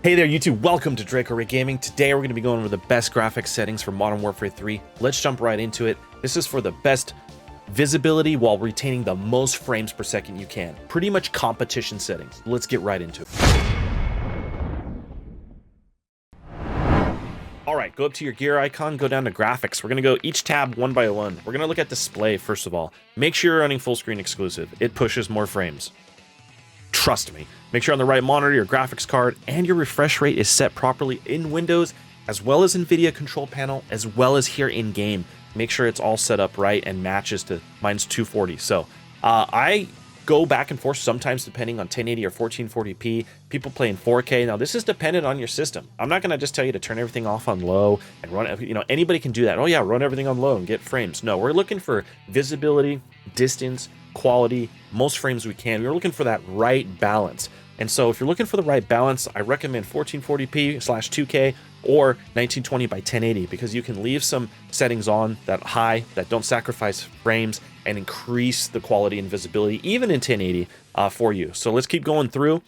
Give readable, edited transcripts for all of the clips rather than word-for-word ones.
Hey there YouTube, welcome to Draco Ray Gaming. Today we're going to be going over the best graphics settings for Modern Warfare 3. Let's jump right into it. This is for the best visibility while retaining the most frames per second you can. Pretty much competition settings. Let's get right into it. Alright, go up to your gear icon, go down to graphics. We're going to go each tab one by one. We're going to look at display first of all. Make sure you're running full screen exclusive. It pushes more frames. Trust me. Make sure on the right monitor, your graphics card, and your refresh rate is set properly in Windows, as well as Nvidia control panel, as well as here in game. Make sure it's all set up right and matches to mine's 240. So I go back and forth sometimes depending on 1080 or 1440p. People play in 4K. Now this is dependent on your system. I'm not going to just tell you to turn everything off on low and run, you know, anybody can do that. Oh yeah, run everything on low and get frames. No, we're looking for visibility, distance, quality, most frames we can. We're looking for that right balance. And so if you're looking for the right balance, I recommend 1440p/2K or 1920 by 1080 because you can leave some settings on that high that don't sacrifice frames and increase the quality and visibility even in 1080 for you. So let's keep going through.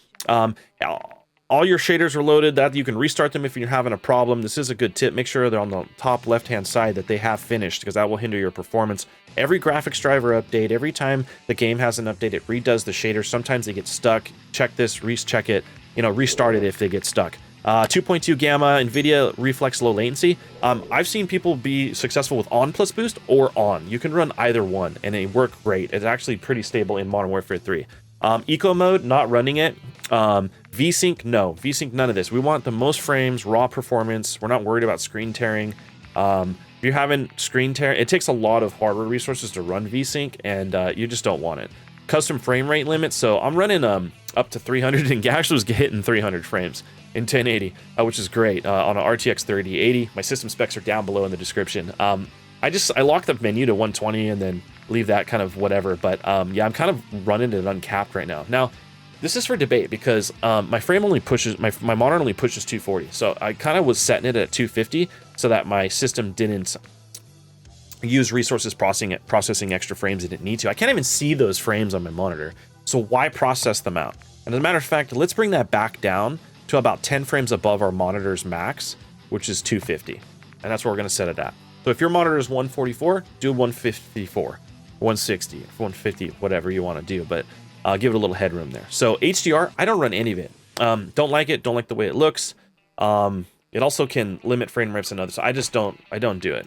All your shaders are loaded, that you can restart them if you're having a problem. This is a good tip. Make sure they're on the top left-hand side that they have finished because that will hinder your performance. Every graphics driver update, every time the game has an update, it redoes the shaders. Sometimes they get stuck. Check this, recheck it, you know, restart it if they get stuck. 2.2 gamma, Nvidia reflex low latency. I've seen people be successful with on plus boost or on. You can run either one and they work great. It's actually pretty stable in Modern Warfare 3. Eco mode, not running it. VSync, no. VSync, none of this. We want the most frames, raw performance. We're not worried about screen tearing. If you're having screen tear, it takes a lot of hardware resources to run VSync, and you just don't want it. Custom frame rate limit, so I'm running up to 300, and Gash was hitting 300 frames in 1080, which is great on an RTX 3080. My system specs are down below in the description. I lock the menu to 120 and then leave that kind of whatever, but yeah, I'm kind of running it uncapped right now. Now, this is for debate because my frame only pushes, my monitor only pushes 240, so I kind of was setting it at 250 so that my system didn't use resources processing extra frames it didn't need to. I can't even see those frames on my monitor, so why process them out? And as a matter of fact, let's bring that back down to about 10 frames above our monitor's max, which is 250, and that's where we're going to set it at. So if your monitor is 144, do 154, 160, 150, whatever you want to do, but give it a little headroom there. So HDR, I don't run any of it. Don't like it. Don't like the way it looks. It also can limit frame rates and others. So I don't do it.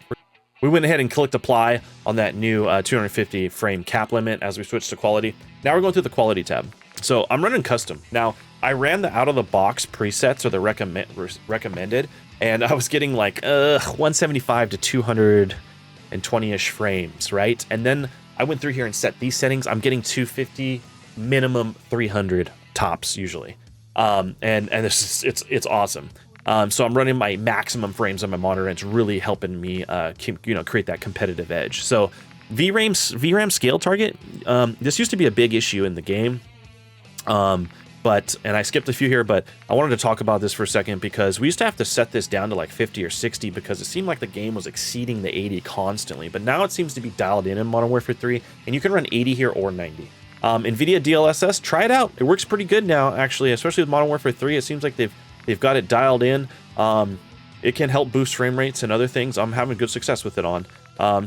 We went ahead and clicked apply on that new 250 frame cap limit as we switched to quality. Now we're going through the quality tab. So I'm running custom. Now I ran the out of the box presets or the recommended, and I was getting like 175 to 220-ish frames, right? And then I went through here and set these settings. I'm getting 250, minimum 300 tops usually, and it's awesome. So I'm running my maximum frames on my monitor, and it's really helping me create that competitive edge. So VRAM scale target, this used to be a big issue in the game, and I skipped a few here, but I wanted to talk about this for a second because we used to have to set this down to like 50 or 60 because it seemed like the game was exceeding the 80 constantly, but now it seems to be dialed in Modern Warfare 3, and you can run 80 here or 90. Nvidia DLSS, try it out. It works pretty good now, actually, especially with Modern Warfare 3. It seems like they've got it dialed in. It can help boost frame rates and other things. I'm having good success with it on.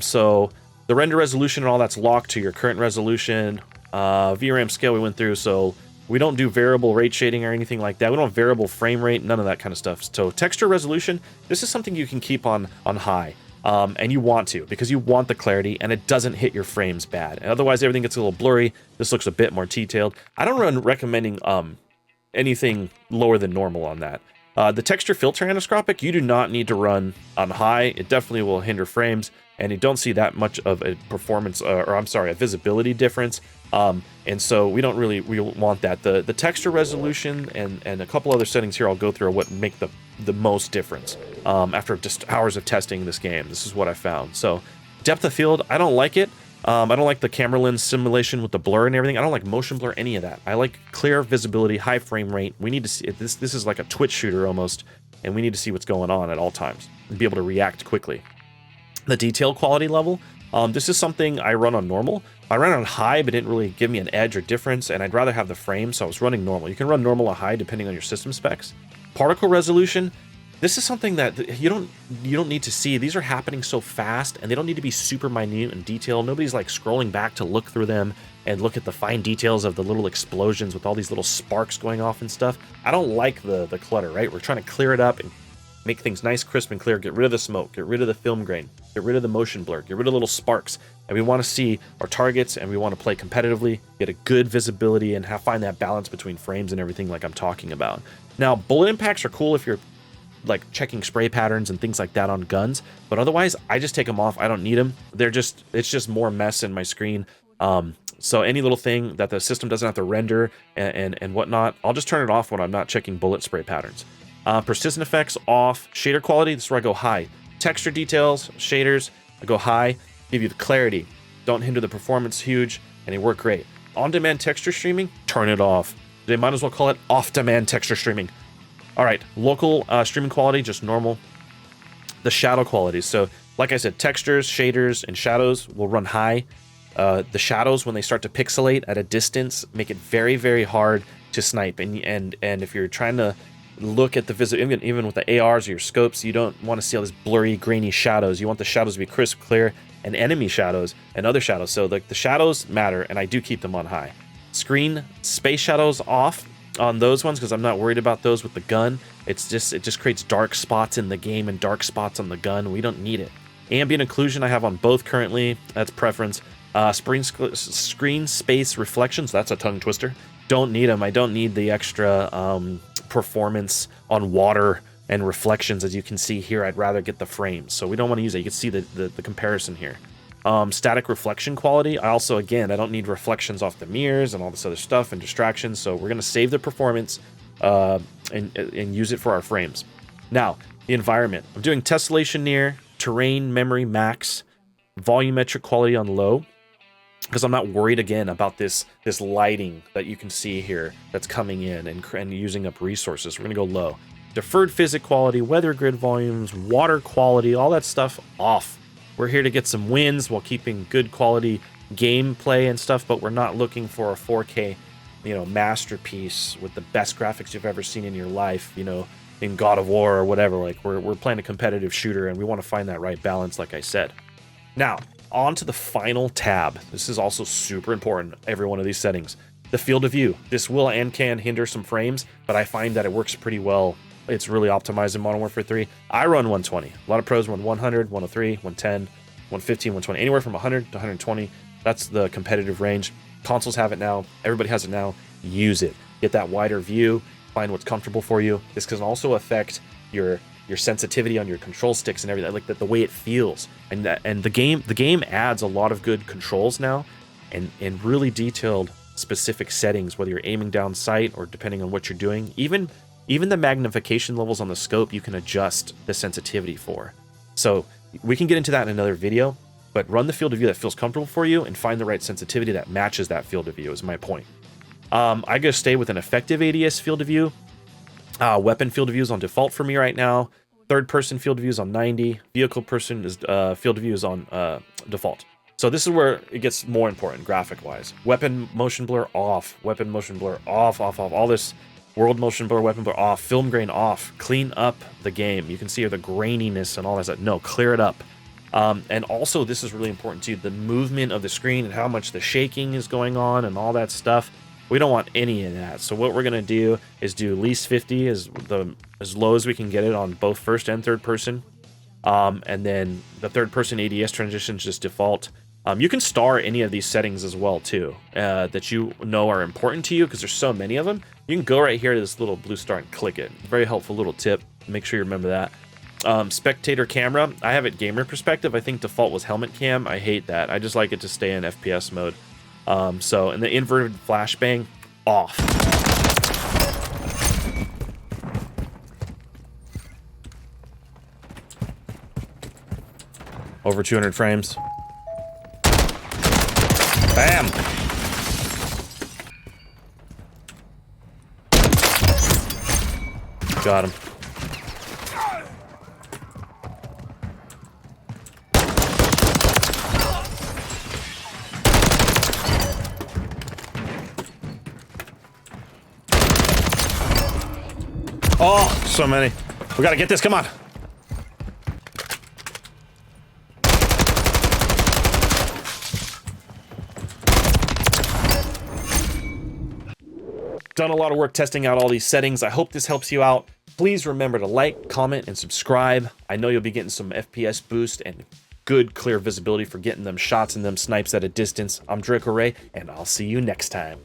So the render resolution and all that's locked to your current resolution. VRAM scale we went through, so we don't do variable rate shading or anything like that. We don't have variable frame rate, none of that kind of stuff. So texture resolution, this is something you can keep on high. And you want to, because you want the clarity and it doesn't hit your frames bad. And otherwise everything gets a little blurry. This looks a bit more detailed. I don't recommending anything lower than normal on that. The texture filter aniscopic, you do not need to run on high. It definitely will hinder frames, and you don't see that much of a performance, a visibility difference. And so we want that. The texture resolution and a couple other settings here I'll go through are what make the most difference. After just hours of testing this game, this is what I found. So depth of field, I don't like it. I don't like the camera lens simulation with the blur and everything. I don't like motion blur, any of that. I like clear visibility, high frame rate. We need to see this. This is like a Twitch shooter almost, and we need to see what's going on at all times and be able to react quickly. The detail quality level, this is something I run on normal. I ran on high, but it didn't really give me an edge or difference, and I'd rather have the frame, so I was running normal. You can run normal or high depending on your system specs. Particle resolution. This is something that you don't need to see. These are happening so fast, and they don't need to be super minute and detailed. Nobody's like scrolling back to look through them and look at the fine details of the little explosions with all these little sparks going off and stuff. I don't like the clutter, right? We're trying to clear it up and make things nice, crisp, and clear. Get rid of the smoke, get rid of the film grain, get rid of the motion blur, get rid of little sparks. And we want to see our targets, and we want to play competitively, get a good visibility, and find that balance between frames and everything like I'm talking about. Now, bullet impacts are cool if you're like checking spray patterns and things like that on guns, but otherwise I just take them off. I don't need them. It's just more mess in my screen. So any little thing that the system doesn't have to render and whatnot, I'll just turn it off when I'm not checking bullet spray patterns. Persistent effects off. Shader quality, this is where I go high. Texture details, shaders, I go high. Give you the clarity, don't hinder the performance huge, and they work great. On-demand texture streaming, turn it off. They might as well call it off-demand texture streaming. All right, local streaming quality, just normal. The shadow quality. So like I said, textures, shaders, and shadows will run high. The shadows, when they start to pixelate at a distance, make it very, very hard to snipe. And if you're trying to look at the even with the ARs or your scopes, you don't want to see all these blurry, grainy shadows. You want the shadows to be crisp, clear, and enemy shadows and other shadows. So like the shadows matter, and I do keep them on high. Screen space shadows off on those ones because I'm not worried about those with the gun. It just creates dark spots in the game and dark spots on the gun. We don't need it. Ambient occlusion I have on both currently. That's preference. Screen space reflections. That's a tongue twister. Don't need them. I don't need the extra performance on water and reflections, as you can see here. I'd rather get the frames, so we don't want to use it. You can see the comparison here. Static reflection quality. I also, again, I don't need reflections off the mirrors and all this other stuff and distractions, so we're going to save the performance and use it for our frames. Now, the environment. I'm doing tessellation near, terrain memory max, volumetric quality on low, because I'm not worried, again, about this lighting that you can see here that's coming in and using up resources. We're going to go low. Deferred physics quality, weather grid volumes, water quality, all that stuff off. We're here to get some wins while keeping good quality gameplay and stuff, but we're not looking for a 4K, masterpiece with the best graphics you've ever seen in your life, in God of War or whatever. Like we're playing a competitive shooter, and we want to find that right balance, like I said. Now, on to the final tab. This is also super important, every one of these settings. The field of view. This will and can hinder some frames, but I find that it works pretty well. It's really optimized in Modern Warfare 3. I run 120. A lot of pros run 100, 103, 110, 115, 120. Anywhere from 100 to 120. That's the competitive range. Consoles have it now. Everybody has it now. Use it. Get that wider view. Find what's comfortable for you. This can also affect your sensitivity on your control sticks and everything, like the way it feels. And the game adds a lot of good controls now, and really detailed specific settings, whether you're aiming down sight or depending on what you're doing. Even the magnification levels on the scope, you can adjust the sensitivity for. So we can get into that in another video, but run the field of view that feels comfortable for you and find the right sensitivity that matches that field of view is my point. I gotta stay with an effective ADS field of view. Weapon field of view is on default for me right now. Third person field of view is on 90. Vehicle person is field of view is on default. So this is where it gets more important graphic wise. Weapon motion blur off. Weapon motion blur off. All this world motion blur, weapon blur off. Film grain off. Clean up the game. You can see the graininess and all that stuff. No, clear it up. And also, this is really important too, the movement of the screen and how much the shaking is going on and all that stuff. We don't want any of that. So what we're going to do is do least 50 as low as we can get it on both first and third person. And then the third person ADS transition is just default. You can star any of these settings as well too, that you know are important to you, because there's so many of them. You can go right here to this little blue star and click it. Very helpful little tip. Make sure you remember that. Spectator camera, I have it gamer perspective. I think default was helmet cam. I hate that. I just like it to stay in FPS mode. And the inverted flashbang off. Over 200 frames. Bam! Got him. Oh, so many. We gotta get this, come on. Done a lot of work testing out all these settings. I hope this helps you out. Please remember to like, comment, and subscribe. I know you'll be getting some FPS boost and good clear visibility for getting them shots and them snipes at a distance. I'm Draco Ray, and I'll see you next time.